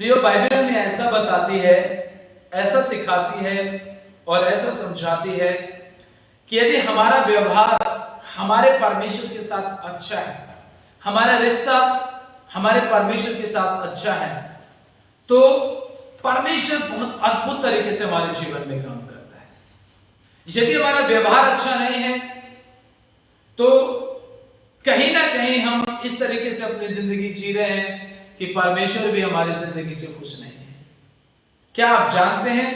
प्रियो, बाइबल हमें ऐसा बताती है, ऐसा सिखाती है और ऐसा समझाती है कि यदि हमारा व्यवहार हमारे परमेश्वर के साथ अच्छा है, हमारा रिश्ता हमारे परमेश्वर के साथ अच्छा है, तो परमेश्वर बहुत अद्भुत तरीके से हमारे जीवन में काम करता है। यदि हमारा व्यवहार अच्छा नहीं है तो कहीं ना कहीं हम इस तरीके से अपनी जिंदगी जी रहे हैं कि परमेश्वर भी हमारी जिंदगी से खुश नहीं है। क्या आप जानते हैं,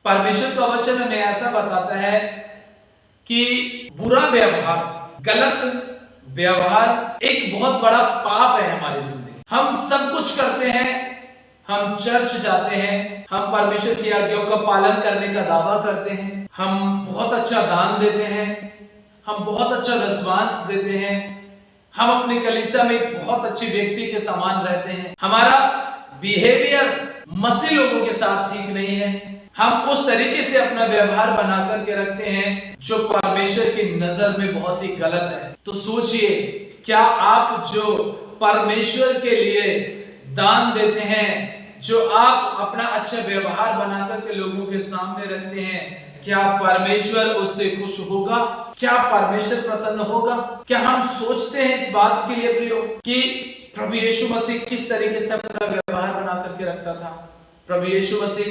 परमेश्वर का वचन हमें ऐसा बताता है कि बुरा व्यवहार, गलत व्यवहार एक बहुत बड़ा पाप है हमारी जिंदगी। हम सब कुछ करते हैं, हम चर्च जाते हैं, हम परमेश्वर की आज्ञाओं का पालन करने का दावा करते हैं, हम बहुत अच्छा दान देते हैं, हम बहुत अच्छा दशमांश देते हैं, हम अपनी कलीसिया में एक बहुत अच्छे व्यक्ति के समान रहते हैं, हमारा बिहेवियर मसीह लोगों के साथ ठीक नहीं है, हम उस तरीके से अपना व्यवहार बना करके रखते हैं जो परमेश्वर की नजर में बहुत ही गलत है। तो सोचिए, क्या आप जो परमेश्वर के लिए दान देते हैं, जो आप अपना अच्छा व्यवहार बना करके लोगों के सामने रखते हैं, क्या परमेश्वर उससे खुश होगा? क्या परमेश्वर प्रसन्न होगा? क्या हम सोचते हैं इस बात के लिए प्रियो कि प्रभु यीशु मसीह किस तरीके से अपना व्यवहार बना करके रखता था? प्रभु यीशु मसीह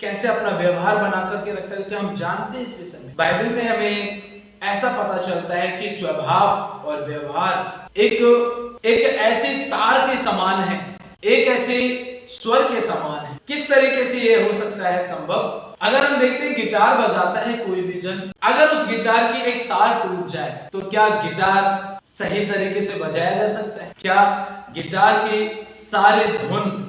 कैसे अपना व्यवहार बना करके रखता था? हम जानते हैं इस विषय में। बाइबल में हमें ऐसा पता चलता है कि स्वभाव और व्यवहार एक ऐसे तार के समान है, एक ऐसे स्वर के समान है। किस तरीके से ये हो सकता है संभव? अगर हम देखते हैं गिटार बजाता है कोई भी जन, अगर उस गिटार की एक तार टूट जाए तो क्या गिटार सही तरीके से बजाया जा सकता है? क्या गिटार की सारी धुन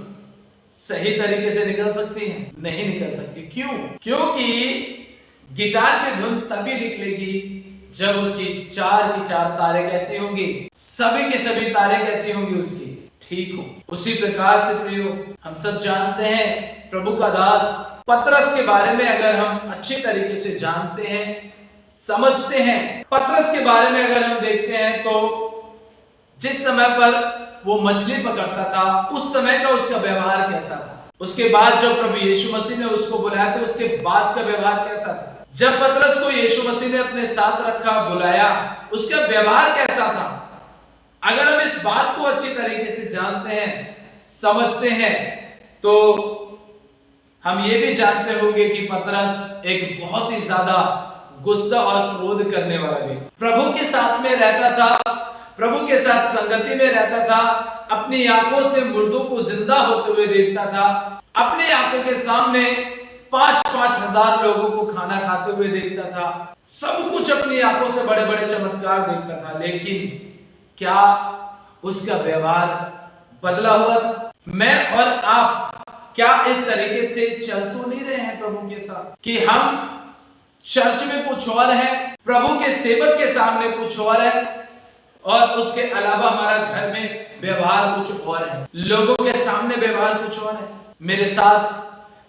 सही तरीके से निकल सकती है? नहीं निकल सकती। क्यों? क्योंकि गिटार की धुन तभी निकलेगी जब उसकी चार की चार तारें कैसी होंगी, सभी की सभी तारें कैसी होंगी, उसकी ठीक हो। उसी प्रकार से प्रियो, हम सब जानते हैं प्रभु का दास पतरस के बारे में अगर हम अच्छे तरीके से जानते हैं, समझते हैं, पतरस के बारे में अगर हम देखते हैं तो जिस समय पर वो मछली पकड़ता था उस समय का उसका व्यवहार कैसा था? उसके बाद जब प्रभु यीशु मसीह ने उसको बुलाया तो उसके बाद का व्यवहार कैसा था? जब पतरस को यीशु मसीह ने अपने साथ रखा, बुलाया, उसका व्यवहार कैसा था? अगर हम इस बात को अच्छी तरीके से जानते हैं, समझते हैं, तो हम ये भी जानते होंगे कि पतरस एक बहुत ही ज्यादा गुस्सा और क्रोध करने वाला व्यक्ति, प्रभु के साथ में रहता था, प्रभु के साथ संगति में रहता था, अपनी आंखों से मुर्दों को जिंदा होते हुए देखता था, अपनी आंखों के सामने 5-5 हजार लोगों को खाना खाते हुए देखता था, सब कुछ अपनी आंखों से बड़े बड़े चमत्कार देखता था। लेकिन क्या उसका व्यवहार बदला हुआ था? मैं और आप क्या इस तरीके से चल तो नहीं रहे हैं प्रभु के साथ कि हम चर्च में कुछ और है, प्रभु के सेवक के सामने कुछ और है और उसके अलावा हमारा घर में व्यवहार कुछ और है, लोगों के सामने व्यवहार कुछ और है? मेरे साथ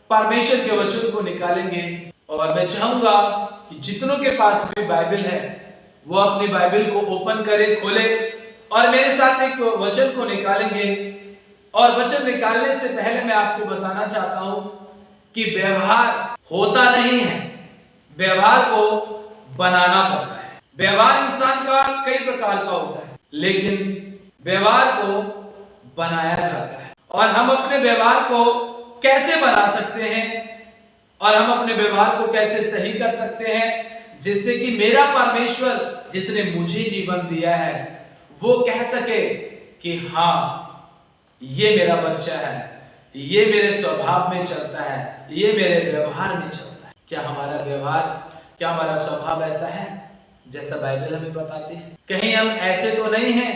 परमेश्वर के वचन को निकालेंगे और मैं चाहूंगा कि जितनों के पास भी बाइबल है वो अपनी बाइबल को ओपन करे, खोले और मेरे साथ एक वचन को निकालेंगे। और वचन निकालने से पहले मैं आपको बताना चाहता हूं कि व्यवहार होता नहीं है, व्यवहार को बनाना पड़ता है। व्यवहार इंसान का कई प्रकार का होता है, लेकिन व्यवहार को बनाया जाता है। और हम अपने व्यवहार को कैसे बना सकते हैं और हम अपने व्यवहार को कैसे सही कर सकते हैं जिससे कि मेरा परमेश्वर जिसने मुझे जीवन दिया है वो कह सके कि हाँ, ये मेरा बच्चा है, ये मेरे स्वभाव में चलता है, ये मेरे व्यवहार में चलता है। क्या हमारा व्यवहार, क्या हमारा स्वभाव ऐसा है जैसा बाइबल हमें बताती है? कहीं हम ऐसे तो नहीं हैं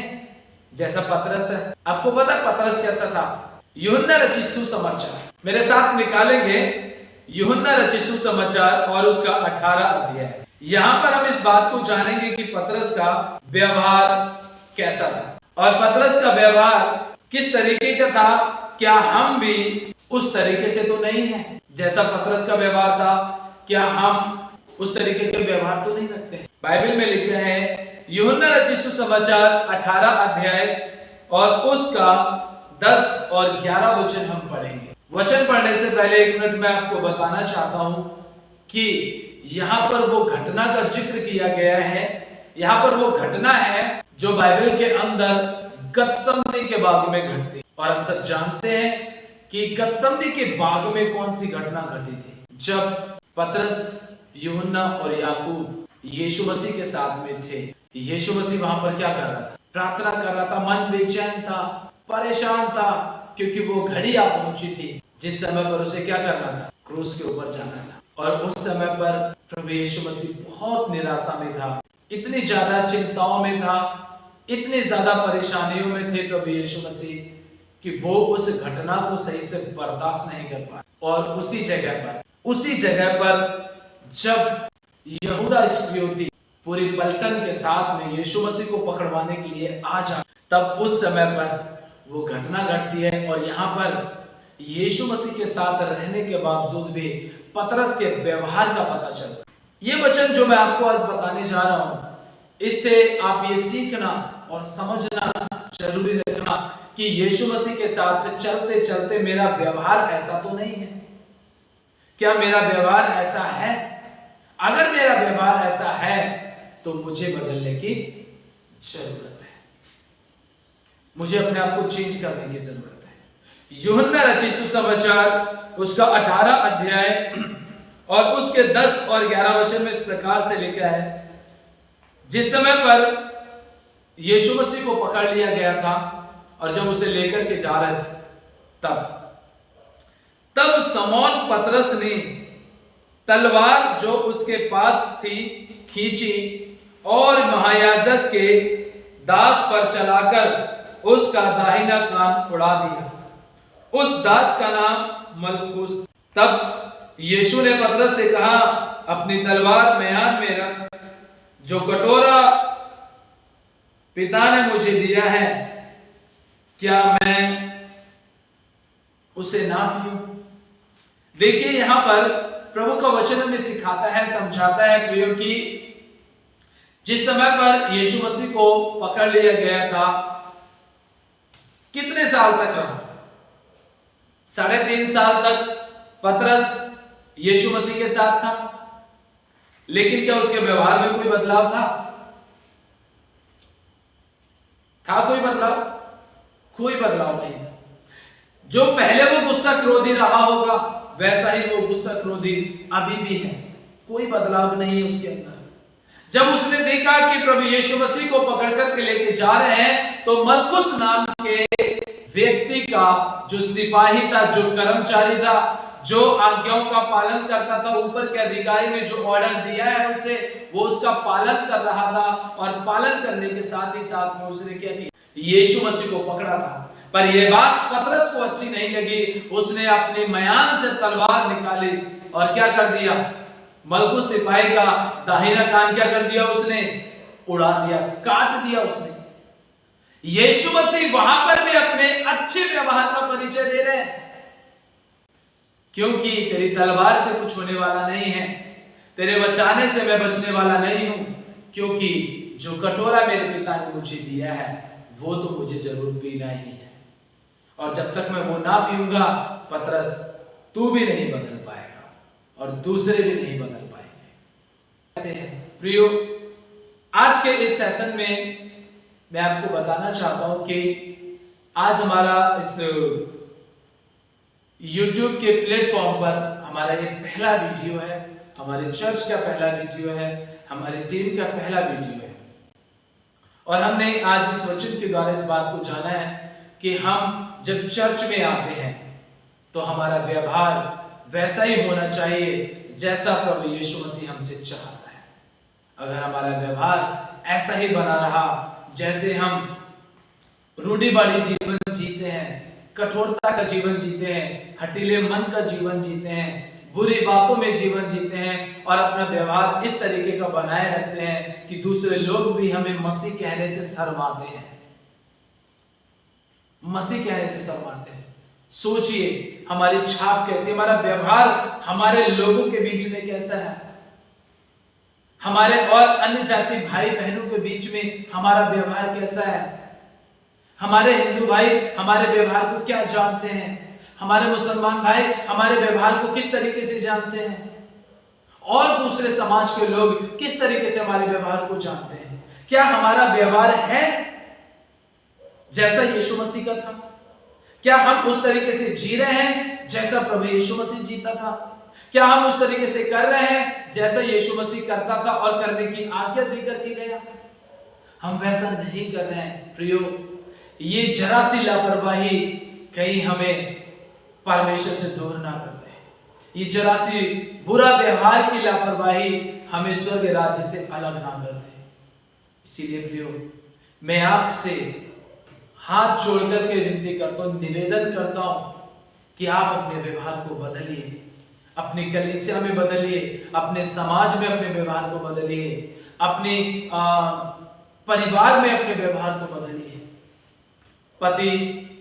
जैसा पतरस है। आपको पता है पतरस कैसा था? यूहन्ना रचित सुसमाचार मेरे साथ निकालेंगे, यूहन्ना रचित सुसमाचार और उसका 18 अध्याय। यहाँ पर हम इस बात को जानेंगे कि पतरस का व्यवहार कैसा था और पतरस का व्यवहार किस तरीके का था। क्या हम भी उस तरीके से तो नहीं है जैसा पतरस का व्यवहार था? क्या हम उस तरीके के व्यवहार तो नहीं रखते? बाइबल में लिखा है यूहन्ना रचित सुसमाचार 18 अध्याय और उसका 10 और 11 वचन हम पढ़ेंगे। वचन पढ़ने से पहले 1 मिनट मैं आपको बताना चाहता हूं कि यहां पर वो घटना का जिक्र किया गया है। यहां पर वो घटना है जो बाइबल के अंदर गतसमनी के बाग में घटती है। और हम सब जानते हैं कि गतसमनी के बाग में कौन सी घटना घटी थी। जब पतरस, यूहन्ना और याकूब यीशु मसीह के साथ में थे। यीशु मसीह वहां पर क्या कर रहा था? प्रार्थना कर रहा था। मन बेचैन था, परेशान था, क्योंकि वो घड़ी आ पहुंची थी जिस समय पर उसे क्या करना था? क्रूस के ऊपर जाना था। और उस समय पर प्रभु यीशु मसीह बहुत निराशा में था, इतनी ज्यादा चिंताओं में था, इतनी ज्यादा परेशानियों में थे प्रभु यीशु मसीह कि वो उस घटना को सही से बर्दाश्त नहीं कर पाए। और उसी जगह पर जब यहूदा इस्करियोती पूरी पलटन के साथ में यीशु मसीह को पकड़वाने के लिए आ जा, तब उस समय पर वो घटना घटती है। और यहाँ पर यीशु मसीह के साथ रहने के बावजूद भी पतरस के व्यवहार का पता चलता है। ये वचन जो मैं आपको आज बताने जा रहा हूं, इससे आप ये सीखना और समझना जरूरी रखना कि यीशु मसीह के साथ चलते चलते मेरा व्यवहार ऐसा तो नहीं है। क्या मेरा व्यवहार ऐसा है? अगर मेरा व्यवहार ऐसा है तो मुझे बदलने की जरूरत है, मुझे अपने आप को चेंज करने की जरूरत है। यूहन्ना रचित सुसमाचार उसका 18 अध्याय और उसके 10 और 11 वचन में इस प्रकार से लिखा है, जिस समय पर यीशु मसीह को पकड़ लिया गया था और जब उसे लेकर के जा रहे थे, तब समौन पतरस ने तलवार जो उसके पास थी खींची और महायाजक के दास पर चलाकर उसका दाहिना कान उड़ा दिया। उस दास का नाम मलखुस। तब यीशु ने पतरस से कहा, अपनी तलवार म्यान में रख। जो कटोरा पिता ने मुझे दिया है, क्या मैं उसे ना पीऊं? देखिए, यहां पर प्रभु का वचन हमें सिखाता है, समझाता है प्रियो कि जिस समय पर यीशु मसीह को पकड़ लिया गया था, कितने साल तक रहा? 3.5 साल तक पतरस यीशु मसीह के साथ था। लेकिन क्या उसके व्यवहार में कोई बदलाव था? कोई बदलाव? कोई बदलाव नहीं था। जो पहले वो गुस्सा क्रोधी रहा होगा, वैसा ही वो गुस्सा क्रोधी अभी भी है। कोई बदलाव नहीं है उसके अंदर। जब उसने देखा कि प्रभु यीशु मसीह को पकड़ करके लेके जा रहे हैं, तो मलखुस नाम के व्यक्ति का जो सिपाही था, जो कर्मचारी था, जो आज्ञाओं का पालन करता था, ऊपर के अधिकारी ने जो ऑर्डर दिया है उसे, वो उसका पालन कर रहा था। और पालन करने के साथ ही साथ में उसने क्या किया? यीशु मसीह को पकड़ा था। पर यह बात पतरस को अच्छी नहीं लगी। उसने अपनी म्यान से तलवार निकाली और क्या कर दिया? मलखुस सिपाही का दाहिना कान क्या कर दिया? उसने उड़ा दिया, काट दिया उसने। यीशु मसीह वहां पर भी अपने अच्छे व्यवहार का परिचय दे रहे हैं, क्योंकि तेरी तलवार से कुछ होने वाला नहीं है, तेरे बचाने से मैं बचने वाला नहीं हूं, क्योंकि जो कटोरा मेरे पिता ने मुझे दिया है वो तो मुझे जरूर पीना ही है। और जब तक मैं वो ना पीऊंगा, पतरस, तू भी नहीं बदल पाएगा और दूसरे भी नहीं बदल पाएंगे। ऐसे है प्रियो, आज के इस सेशन में मैं आपको बताना चाहता हूं कि आज हमारा इस YouTube के प्लेटफॉर्म पर हमारा ये पहला वीडियो है, हमारे चर्च का पहला वीडियो है, हमारी टीम का पहला वीडियो है। और हमने आज इस वचन के द्वारा इस बात को जाना है कि हम जब चर्च में आते हैं तो हमारा व्यवहार वैसा ही होना चाहिए जैसा प्रभु यीशु मसीह हमसे चाहता है। अगर हमारा व्यवहार ऐसा ही बना रहा जैसे हम रूढ़िवादी जीवन जीते हैं, कठोरता का जीवन जीते हैं, हठीले मन का जीवन जीते हैं, बुरी बातों में जीवन जीते हैं और अपना व्यवहार इस तरीके का बनाए रखते हैं कि दूसरे लोग भी हमें मसीह कहने से शर्माते हैं, मसीह कहने से शर्माते हैं। सोचिए हमारी छाप कैसी, हमारा व्यवहार हमारे लोगों के बीच में कैसा है, हमारे और अन्य जाति भाई बहनों के बीच में हमारा व्यवहार कैसा है, हमारे हिंदू भाई हमारे व्यवहार को क्या जानते हैं, हमारे मुसलमान भाई हमारे व्यवहार को किस तरीके से जानते हैं, और दूसरे समाज के लोग किस तरीके से हमारे व्यवहार को जानते हैं। क्या हमारा व्यवहार है जैसा यीशु मसीह का था? क्या हम उस तरीके से जी रहे हैं जैसा प्रभु यीशु मसीह जीता था? क्या हम उस तरीके से कर रहे हैं जैसा यीशु मसीह करता था और करने की आज्ञा देकर के गया? हम वैसा नहीं कर रहे हैं प्रियो। ये जरा सी लापरवाही कहीं हमें परमेश्वर से दूर ना कर दे। ये जरा सी बुरा व्यवहार की लापरवाही हमें स्वर्ग राज्य से अलग ना कर दे। इसीलिए प्रियो, मैं आपसे हाथ जोड़कर के विनती करता हूं, निवेदन करता हूं कि आप अपने व्यवहार को बदलिए, अपनी कलीसिया में बदलिए, अपने समाज में अपने व्यवहार को बदलिए, अपने परिवार में अपने व्यवहार को बदलिए। पति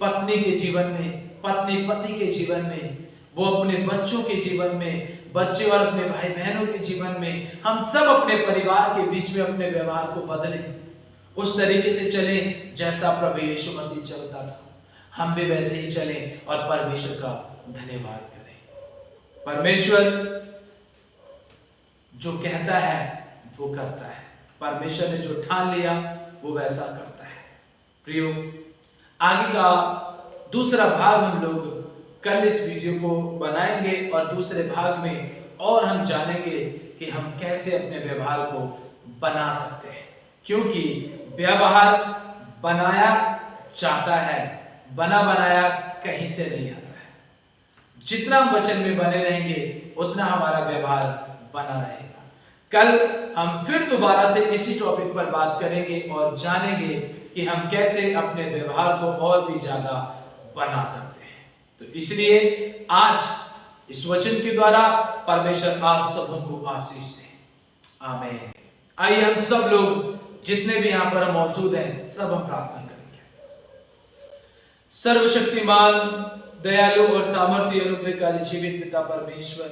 पत्नी के जीवन में, पत्नी पति के जीवन में, वो अपने बच्चों के जीवन में, बच्चे और अपने भाई बहनों के जीवन में, हम सब अपने परिवार के बीच में अपने व्यवहार को बदलें, उस तरीके से चलें जैसा प्रभु यीशु मसीह चलता था। हम भी वैसे ही चलें और परमेश्वर का धन्यवाद करें। परमेश्वर जो कहता है वो करता है। परमेश्वर ने जो ठान लिया वो वैसा करता है। प्रियो, आगे का दूसरा भाग हम लोग कल इस वीडियो को बनाएंगे और दूसरे भाग में और हम जानेंगे कि हम कैसे अपने व्यवहार को बना सकते हैं, क्योंकि व्यवहार बनाया जाता है, बना बनाया कहीं से नहीं आता है। जितना हम वचन में बने रहेंगे उतना हमारा व्यवहार बना रहेगा। कल हम फिर दोबारा से इसी टॉपिक पर बात करेंगे और जानेंगे कि हम कैसे अपने व्यवहार को और भी ज्यादा बना सकते हैं। तो इसलिए आज इस वचन के द्वारा परमेश्वर आप सबों को आशीष दे। आमीन। आइए हम सब लोग जितने भी यहाँ पर मौजूद हैं सब हम प्रार्थना करेंगे। सर्वशक्तिमान, दयालु और सामर्थ्य अनुग्रहकारी जीवित पिता परमेश्वर,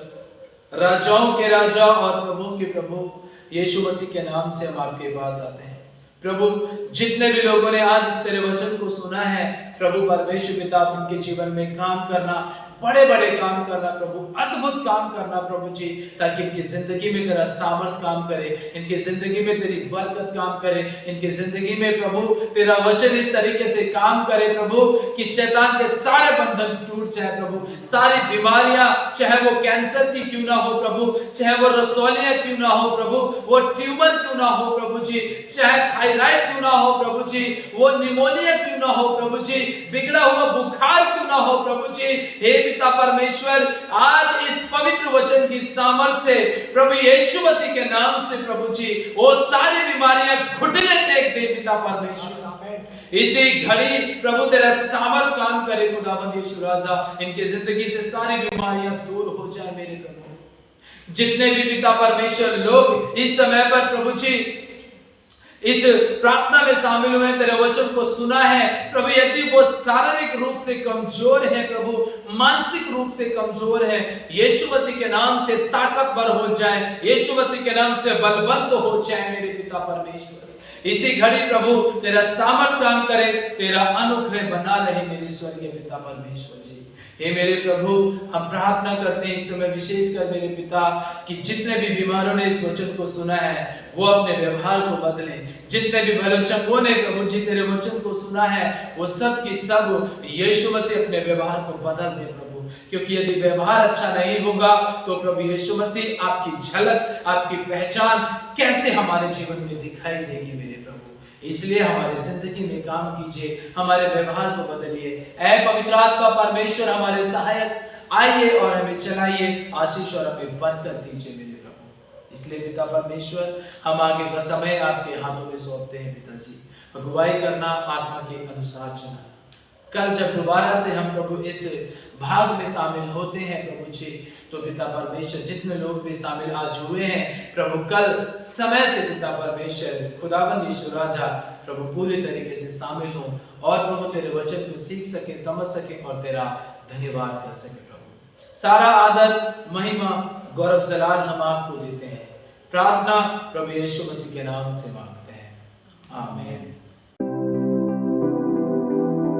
राजाओं के राजा और प्रभु के प्रभु यीशु मसीह के नाम से हम आपके पास आते हैं। प्रभु, जितने भी लोगों ने आज इस तेरे वचन को सुना है, प्रभु परमेश्वर पिता, उनके जीवन में काम करना, बड़े बड़े काम करना प्रभु, अद्भुत काम करना प्रभु जी, ताकि इनकी जिंदगी में तेरा सामर्थ काम करे, इनकी जिंदगी में तेरी बरकत काम करे, इनकी जिंदगी में प्रभु तेरा वचन इस तरीके से काम करे प्रभु कि शैतान के सारे बंधन टूट जाए प्रभु। सारी बीमारियां, चाहे वो कैंसर की क्यों ना हो प्रभु, चाहे वो रसौलियां क्यों ना हो प्रभु, वो ट्यूमर क्यों ना हो प्रभु जी, चाहे थायराइड क्यों ना हो प्रभु जी, वो निमोनिया क्यों ना हो प्रभु जी, बिगड़ा हुआ बुखार क्यों ना हो प्रभु जी, हे पिता परमेश्वर, आज इस पवित्र वचन की सामर्थ्य से प्रभु यीशु मसीह के नाम से प्रभु जी वो सारी बीमारियां घुटने टेक दे पिता परमेश्वर। इसी घड़ी प्रभु तेरा सामर्थ काम करे खुदावंद यीशु राजा, इनके जिंदगी से सारी बीमारियां दूर हो जाए मेरे प्रभु। जितने भी पिता परमेश्वर लोग इस समय पर प्रभु जी इस प्रार्थना में शामिल हुए, तेरे वचन को सुना है प्रभु, यदि वो शारीरिक रूप से कमजोर है प्रभु, मानसिक रूप से कमजोर है, यीशु मसीह के नाम से ताकतवर हो जाए, यीशु मसीह के नाम से बलवंत हो जाए मेरे पिता परमेश्वर। इसी घड़ी प्रभु तेरा सामर्थ काम करे, तेरा अनुग्रह बना रहे मेरे स्वर्गीय पिता परमेश्वर जी। हे मेरे प्रभु, हम प्रार्थना करते हैं इस समय विशेषकर मेरे पिता कि जितने भी बीमारों ने इस वचन को सुना है वो अपने व्यवहार को बदलें। जितने भी भलोचंगों ने प्रभु जी तेरे वचन को सुना है वो सब की सब यीशु मसीह अपने व्यवहार को बदल दे प्रभु, क्योंकि यदि व्यवहार अच्छा नहीं होगा तो प्रभु यीशु मसीह आपकी झलक, आपकी पहचान कैसे हमारे जीवन में दिखाई देगी मेरे प्रभु। इसलिए हमारी जिंदगी में काम कीजिए, हमारे व्यवहार को बदलिए। ऐ पवित्र आत्मा परमेश्वर हमारे सहायक, आइए और हमें चलाइए, आशीष और हमें बरकत दीजिए मेरे प्रभु। इसलिए पिता परमेश्वर, हम आगे का समय आपके हाथों में सौंपते हैं पिताजी। अगुवाई करना, आत्मा के अनुसार चलना। कल जब दोबारा से हम प्रभु इस भाग में शामिल होते हैं प्रभु जी, तो पिता परमेश्वर जितने लोग भी शामिल आज हुए हैं प्रभु, कल समय से पिता परमेश्वर खुदावंद यीशु राजा प्रभु पूरी तरीके से शामिल हो और प्रभु तेरे वचन को सीख सके, समझ सके और तेरा धन्यवाद कर सके प्रभु। सारा आदर, महिमा, गौरव सलाद हम आपको देते हैं। प्रार्थना प्रभु यीशु मसीह के नाम से मांगते हैं, आमीन।